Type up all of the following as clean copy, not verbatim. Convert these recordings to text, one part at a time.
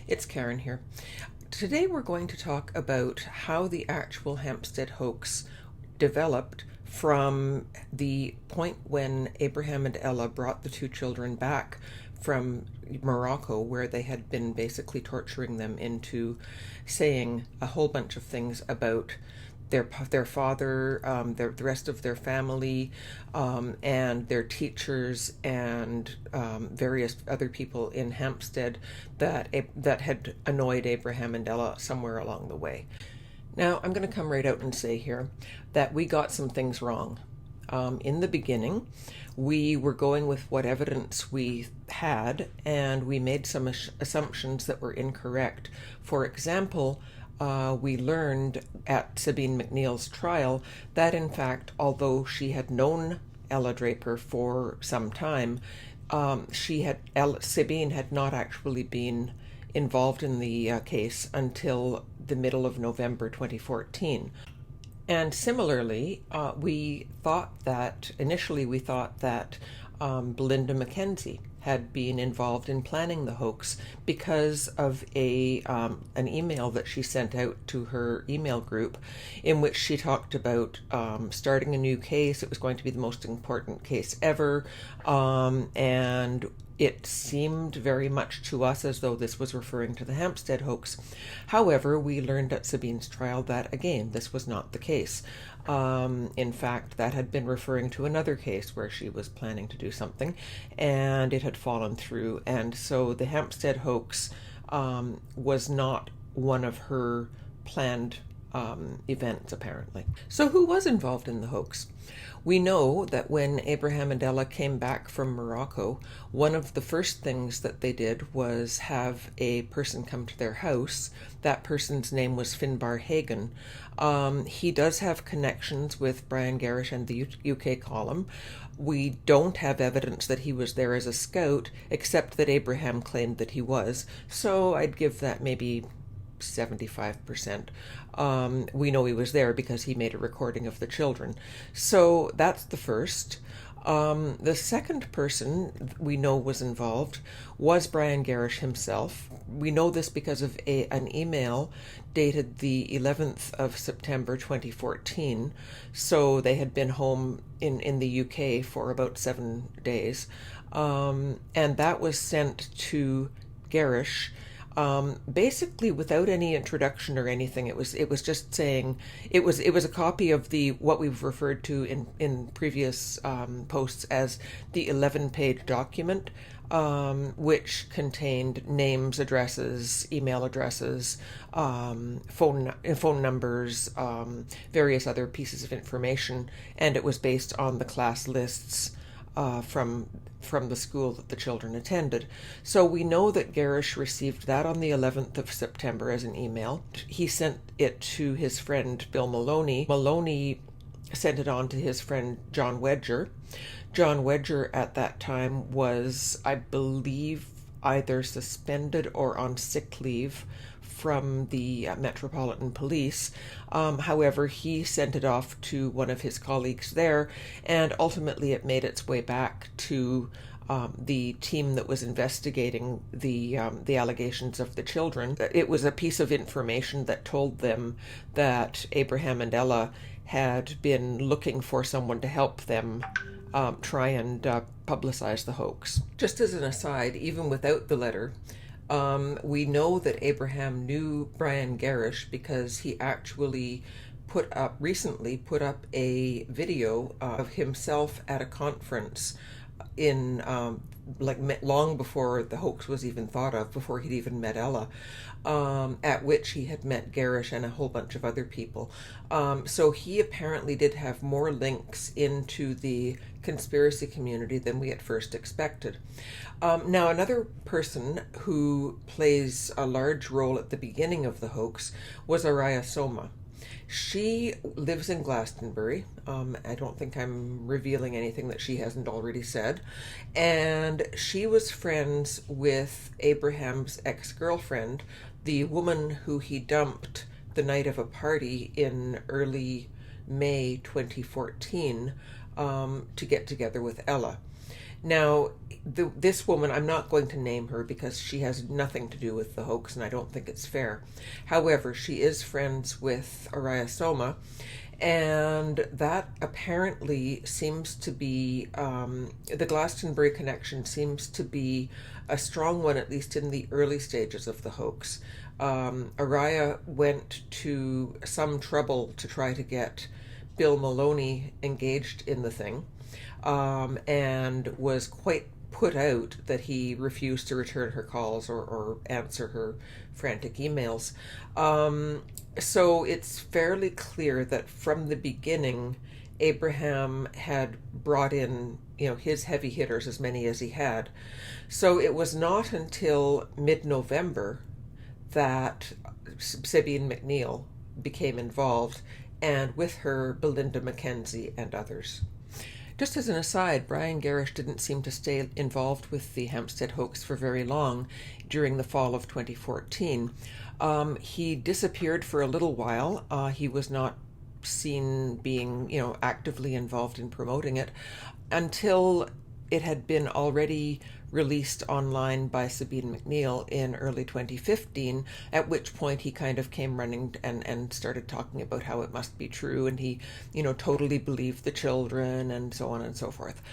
It's Karen here. Today we're going to talk about how the actual Hampstead hoax developed from the point when Abraham and Ella brought the two children back from Morocco, where they had been basically torturing them into saying a whole bunch of things about their father, the rest of their family, and their teachers and various other people in Hampstead that had annoyed Abraham and Ella somewhere along the way. Now, I'm going to come right out and say here that we got some things wrong. In the beginning, we were going with what evidence we had, and we made some assumptions that were incorrect. For example, we learned at Sabine McNeill's trial that, in fact, although she had known Ella Draper for some time, Sabine had not actually been involved in the case until the middle of November 2014. And similarly, initially we thought that Belinda Mackenzie had been involved in planning the hoax because of an email that she sent out to her email group in which she talked about starting a new case. It was going to be the most important case ever, and it seemed very much to us as though this was referring to the Hampstead hoax. However, we learned at Sabine's trial that, again, this was not the case. In fact, that had been referring to another case where she was planning to do something, and it had fallen through. And so the Hampstead hoax was not one of her planned events, apparently. So who was involved in the hoax? We know that when Abraham and Ella came back from Morocco, one of the first things that they did was have a person come to their house. That person's name was Finbar Hagen. He does have connections with Brian Garish and the UK column. We don't have evidence that he was there as a scout, except that Abraham claimed that he was. So I'd give that maybe 75%. We know he was there because he made a recording of the children. So that's the first. The second person we know was involved was Brian Garish himself. We know this because of an email dated the 11th of September 2014. So they had been home in the UK for about 7 days. And that was sent to Garish, basically without any introduction or anything. It was just saying it was a copy of what we've referred to in previous posts as the 11-page document, which contained names, addresses, email addresses, phone numbers, various other pieces of information, and it was based on the class lists from the school that the children attended. So we know that Garish received that on the 11th of September as an email. He sent it to his friend Bill Maloney. Maloney sent it on to his friend John Wedger. John Wedger at that time was, I believe, either suspended or on sick leave from the Metropolitan Police. However, he sent it off to one of his colleagues there, and ultimately it made its way back to the team that was investigating the allegations of the children. It was a piece of information that told them that Abraham and Ella had been looking for someone to help them try and publicize the hoax. Just as an aside, even without the letter, we know that Abraham knew Brian Garish because he actually recently put up a video of himself at a conference in long before the hoax was even thought of, before he'd even met Ella, at which he had met Garish and a whole bunch of other people. So he apparently did have more links into the conspiracy community than we at first expected. Now, another person who plays a large role at the beginning of the hoax was Araya Soma. She lives in Glastonbury. I don't think I'm revealing anything that she hasn't already said. And she was friends with Abraham's ex-girlfriend, the woman who he dumped the night of a party in early May 2014 to get together with Ella. Now, this woman, I'm not going to name her because she has nothing to do with the hoax, and I don't think it's fair. However, she is friends with Araya Soma, and that apparently seems to be, the Glastonbury connection seems to be a strong one, at least in the early stages of the hoax. Araya went to some trouble to try to get Bill Maloney engaged in the thing, and was quite put out that he refused to return her calls or answer her frantic emails. So it's fairly clear that from the beginning, Abraham had brought in, his heavy hitters, as many as he had. So it was not until mid-November that Sabine McNeill became involved, and with her, Belinda Mackenzie and others. Just as an aside, Brian Garish didn't seem to stay involved with the Hampstead hoax for very long during the fall of 2014. He disappeared for a little while. He was not seen being, actively involved in promoting it until it had been already released online by Sabine McNeill in early 2015, at which point he kind of came running and started talking about how it must be true, and he, totally believed the children and so on and so forth.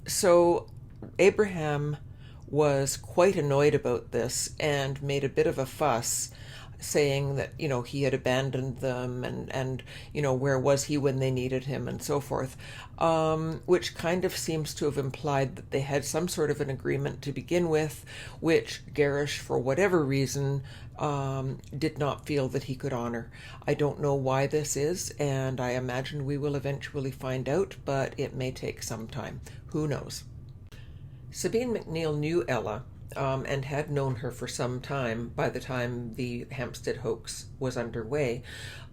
So Abraham was quite annoyed about this and made a bit of a fuss, saying that, he had abandoned them and where was he when they needed him and so forth, which kind of seems to have implied that they had some sort of an agreement to begin with, which Garish, for whatever reason, did not feel that he could honor. I don't know why this is, and I imagine we will eventually find out, but it may take some time. Who knows? Sabine McNeill knew Ella, and had known her for some time by the time the Hampstead hoax was underway.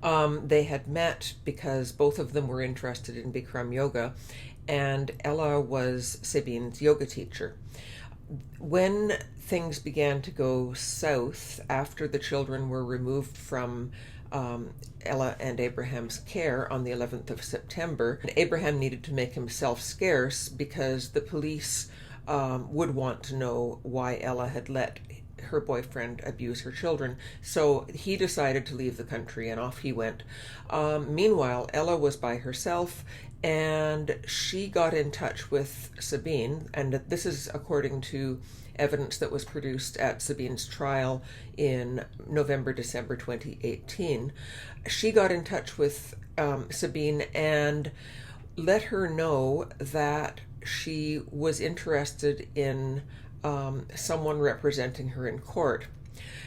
They had met because both of them were interested in Bikram yoga, and Ella was Sabine's yoga teacher. When things began to go south after the children were removed from Ella and Abraham's care on the 11th of September, Abraham needed to make himself scarce because the police would want to know why Ella had let her boyfriend abuse her children. So he decided to leave the country, and off he went. Meanwhile, Ella was by herself, and she got in touch with Sabine, and this is according to evidence that was produced at Sabine's trial in November-December 2018. She got in touch with Sabine and let her know that she was interested in someone representing her in court.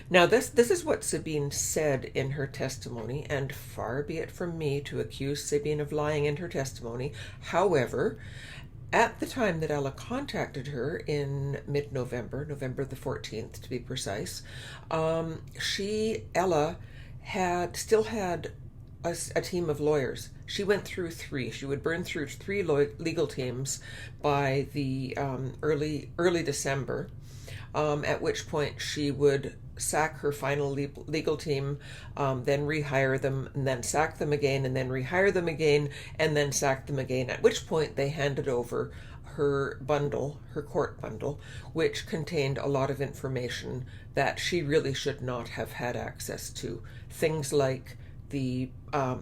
Now, this is what Sabine said in her testimony, and far be it from me to accuse Sabine of lying in her testimony. However, at the time that Ella contacted her in mid-November, November the 14th to be precise, Ella still had a team of lawyers. She went through three. She would burn through three legal teams by the early December, at which point she would sack her final legal team, then rehire them, and then sack them again, and then rehire them again, and then sack them again, at which point they handed over her court bundle, which contained a lot of information that she really should not have had access to. Things like the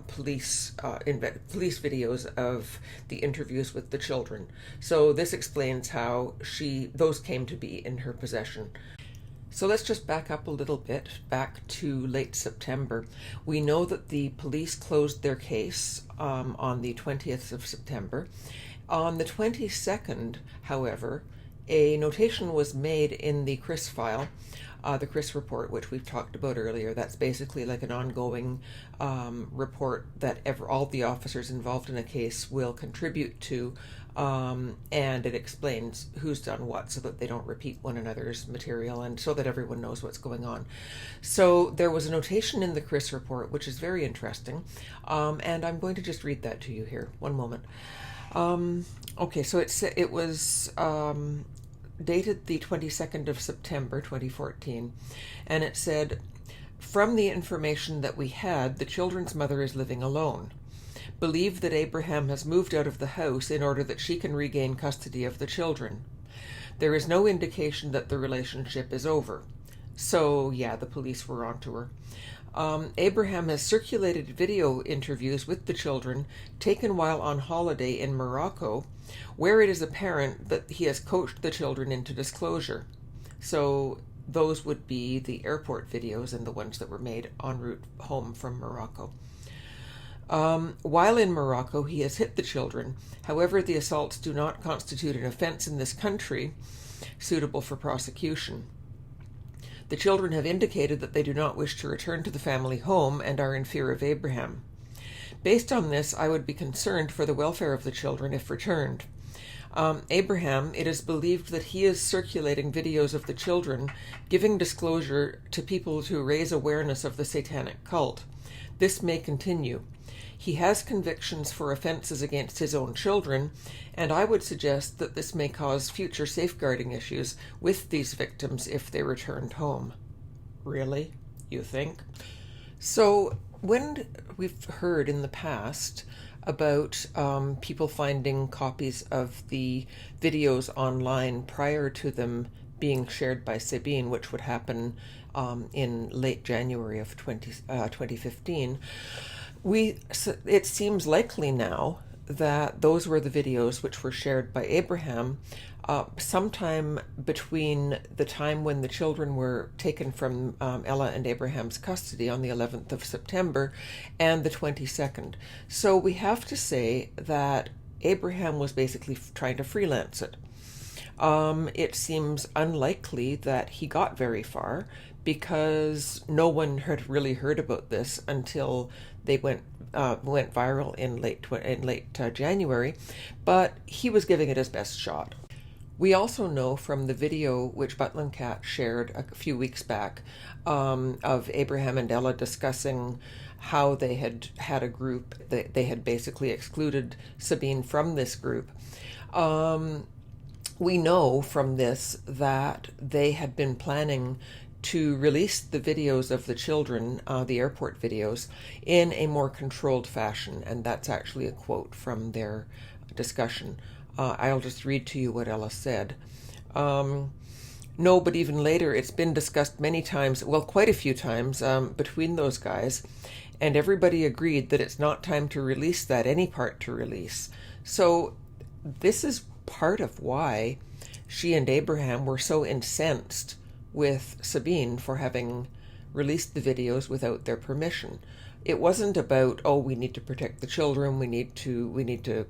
police videos of the interviews with the children. So this explains how those came to be in her possession. So let's just back up a little bit, back to late September. We know that the police closed their case on the 20th of September. On the 22nd, however, a notation was made in the Kris file, the Kris Report, which we've talked about earlier. That's basically like an ongoing report that all the officers involved in a case will contribute to, and it explains who's done what so that they don't repeat one another's material and so that everyone knows what's going on. So there was a notation in the Kris Report, which is very interesting, and I'm going to just read that to you here. One moment. Okay, so it was dated the 22nd of September 2014, and it said, "From the information that we had, the children's mother is living alone. believe that Abraham has moved out of the house in order that she can regain custody of the children. There is no indication that the relationship is over. So, yeah, the police were onto her. Abraham has circulated video interviews with the children taken while on holiday in Morocco, where it is apparent that he has coached the children into disclosure. So those would be the airport videos and the ones that were made en route home from Morocco. While in Morocco, he has hit the children. However, the assaults do not constitute an offense in this country suitable for prosecution. The children have indicated that they do not wish to return to the family home and are in fear of Abraham. Based on this, I would be concerned for the welfare of the children if returned. Abraham, it is believed that he is circulating videos of the children, giving disclosure to people to raise awareness of the satanic cult. This may continue. He has convictions for offenses against his own children, and I would suggest that this may cause future safeguarding issues with these victims if they returned home. Really? You think? So, when we've heard in the past about people finding copies of the videos online prior to them being shared by Sabine, which would happen in late January of 2015, it seems likely now that those were the videos which were shared by Abraham sometime between the time when the children were taken from Ella and Abraham's custody on the 11th of September and the 22nd. So we have to say that Abraham was basically trying to freelance it. It seems unlikely that he got very far because no one had really heard about this until they went viral in late January, but he was giving it his best shot. We also know from the video which Butlin Cat shared a few weeks back of Abraham and Ella discussing how they had had a group, they had basically excluded Sabine from this group. We know from this that they had been planning to release the videos of the children, the airport videos, in a more controlled fashion, and that's actually a quote from their discussion. I'll just read to you what Ella said. No, but even later, it's been discussed many times, well, quite a few times, between those guys, and everybody agreed that it's not time to release that, any part to release. So this is part of why she and Abraham were so incensed with Sabine for having released the videos without their permission. It wasn't about, oh, we need to protect the children, we need to,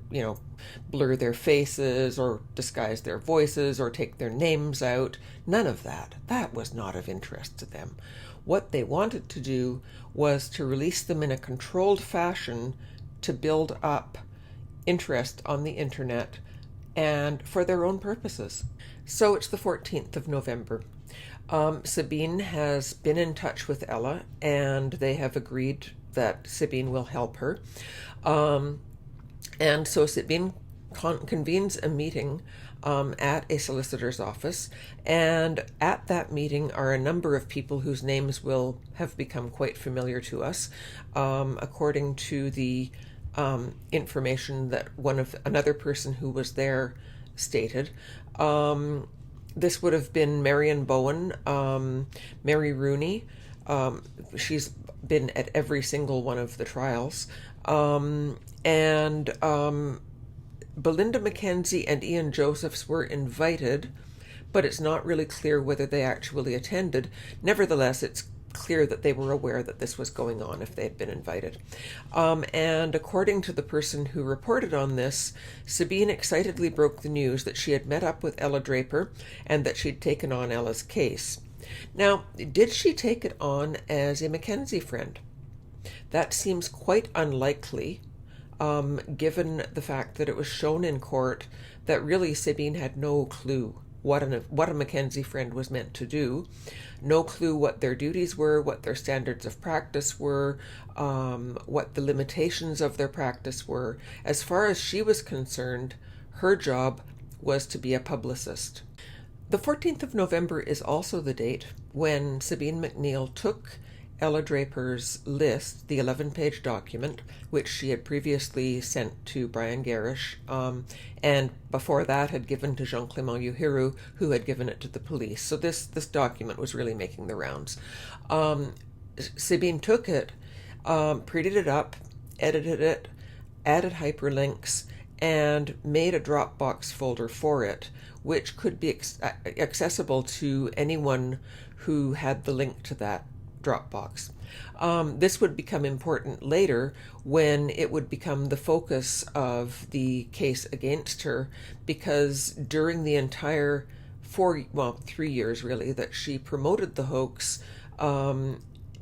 blur their faces or disguise their voices or take their names out. None of that. That was not of interest to them. What they wanted to do was to release them in a controlled fashion to build up interest on the internet and for their own purposes. So it's the 14th of November. Sabine has been in touch with Ella, and they have agreed that Sabine will help her. And so Sabine convenes a meeting at a solicitor's office, and at that meeting are a number of people whose names will have become quite familiar to us, according to the information that another person who was there stated. This would have been Marion Bowen, Mary Rooney. She's been at every single one of the trials. And Belinda Mackenzie and Ian Josephs were invited, but it's not really clear whether they actually attended. Nevertheless, it's clear that they were aware that this was going on if they had been invited. And according to the person who reported on this, Sabine excitedly broke the news that she had met up with Ella Draper and that she'd taken on Ella's case. Now, did she take it on as a Mackenzie friend? That seems quite unlikely, given the fact that it was shown in court that really Sabine had no clue what a Mackenzie friend was meant to do, no clue what their duties were, what their standards of practice were, what the limitations of their practice were. As far as she was concerned, her job was to be a publicist. The 14th of November is also the date when Sabine McNeill took Ella Draper's list, the 11-page document, which she had previously sent to Brian Garish, and before that had given to Jean-Clément Uhiru, who had given it to the police. So this document was really making the rounds. Sabine took it, printed it up, edited it, added hyperlinks, and made a Dropbox folder for it, which could be accessible to anyone who had the link to that Dropbox. This would become important later when it would become the focus of the case against her, because during the entire 3 years really that she promoted the hoax,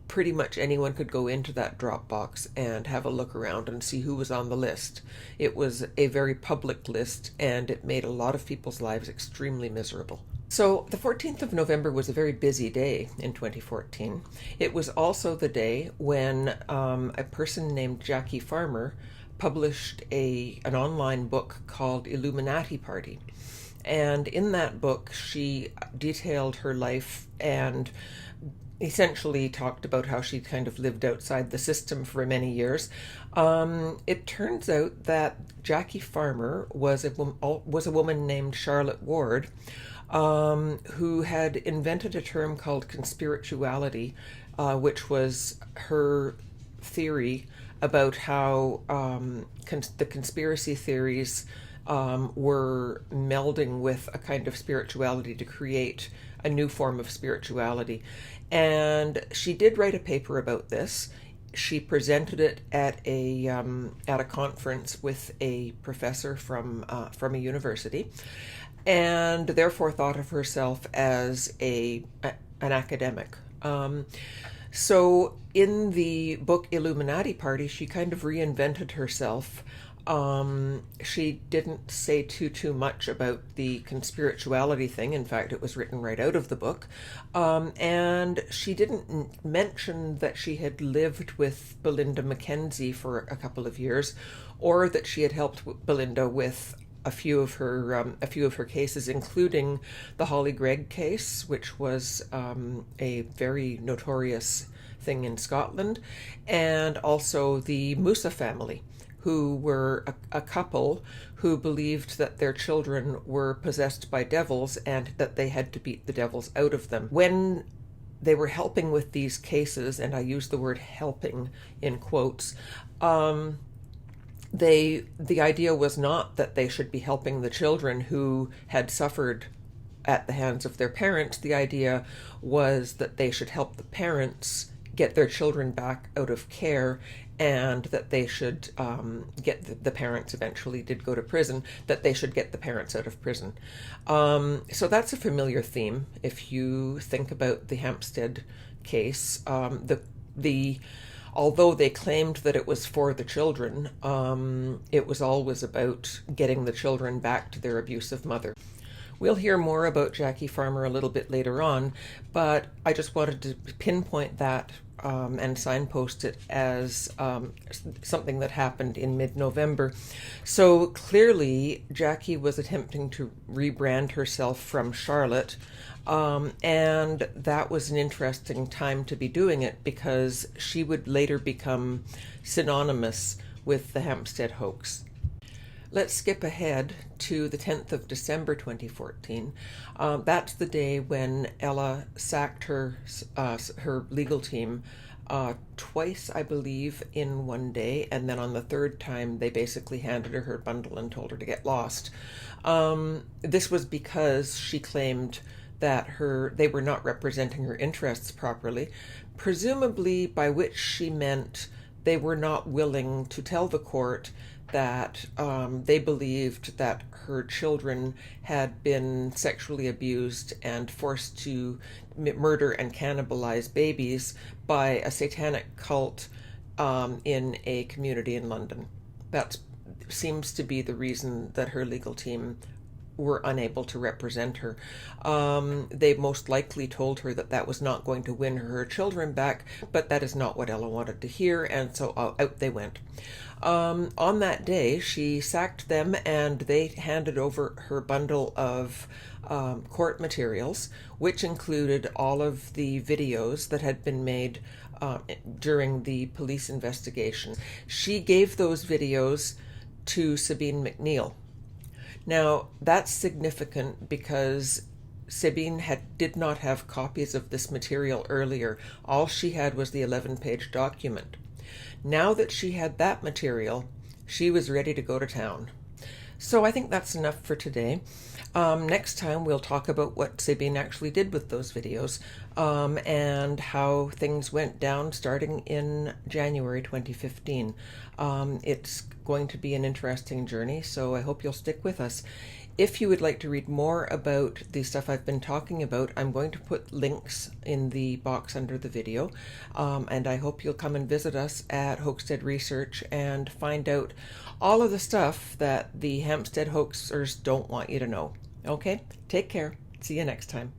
pretty much anyone could go into that Dropbox and have a look around and see who was on the list. It was a very public list, and it made a lot of people's lives extremely miserable. So the 14th of November was a very busy day in 2014. It was also the day when a person named Jackie Farmer published an online book called Illuminati Party. And in that book, she detailed her life and essentially talked about how she kind of lived outside the system for many years. It turns out that Jackie Farmer was a woman named Charlotte Ward, who had invented a term called conspirituality, which was her theory about how the conspiracy theories were melding with a kind of spirituality to create a new form of spirituality. And she did write a paper about this. She presented it at a conference with a professor from a university, and therefore thought of herself as an academic. So in the book Illuminati Party, she kind of reinvented herself. She didn't say too much about the conspirituality thing. In fact, it was written right out of the book. And she didn't mention that she had lived with Belinda Mackenzie for a couple of years, or that she had helped Belinda with a few of her cases, including the Holly Gregg case, which was a very notorious thing in Scotland, and also the Musa family, who were a couple who believed that their children were possessed by devils and that they had to beat the devils out of them. When they were helping with these cases, and I use the word helping in quotes, the idea was not that they should be helping the children who had suffered at the hands of their parents. The idea was that they should help the parents get their children back out of care, and that they should get the parents eventually did go to prison, that they should get the parents out of prison. So that's a familiar theme if you think about the Hampstead case. Although they claimed that it was for the children, it was always about getting the children back to their abusive mother. We'll hear more about Jackie Farmer a little bit later on, but I just wanted to pinpoint that and signpost it as something that happened in mid-November. So clearly, Jackie was attempting to rebrand herself from Charlotte, and that was an interesting time to be doing it, because she would later become synonymous with the Hampstead hoax. Let's skip ahead to the 10th of December 2014. That's the day when Ella sacked her legal team twice, I believe, in one day, and then on the third time they basically handed her bundle and told her to get lost. This was because she claimed that they were not representing her interests properly, presumably by which she meant they were not willing to tell the court that they believed that her children had been sexually abused and forced to murder and cannibalize babies by a satanic cult in a community in London. That seems to be the reason that her legal team were unable to represent her. They most likely told her that that was not going to win her children back, but that is not what Ella wanted to hear, and so out they went. On that day, she sacked them, and they handed over her bundle of court materials, which included all of the videos that had been made during the police investigation. She gave those videos to Sabine McNeill. Now, that's significant because Sabine did not have copies of this material earlier. All she had was the 11-page document. Now that she had that material, she was ready to go to town. So I think that's enough for today. Next time we'll talk about what Sabine actually did with those videos and how things went down starting in January 2015. It's going to be an interesting journey, so I hope you'll stick with us. If you would like to read more about the stuff I've been talking about, I'm going to put links in the box under the video, and I hope you'll come and visit us at Hoaxtead Research and find out all of the stuff that the Hampstead hoaxers don't want you to know. Okay, take care. See you next time.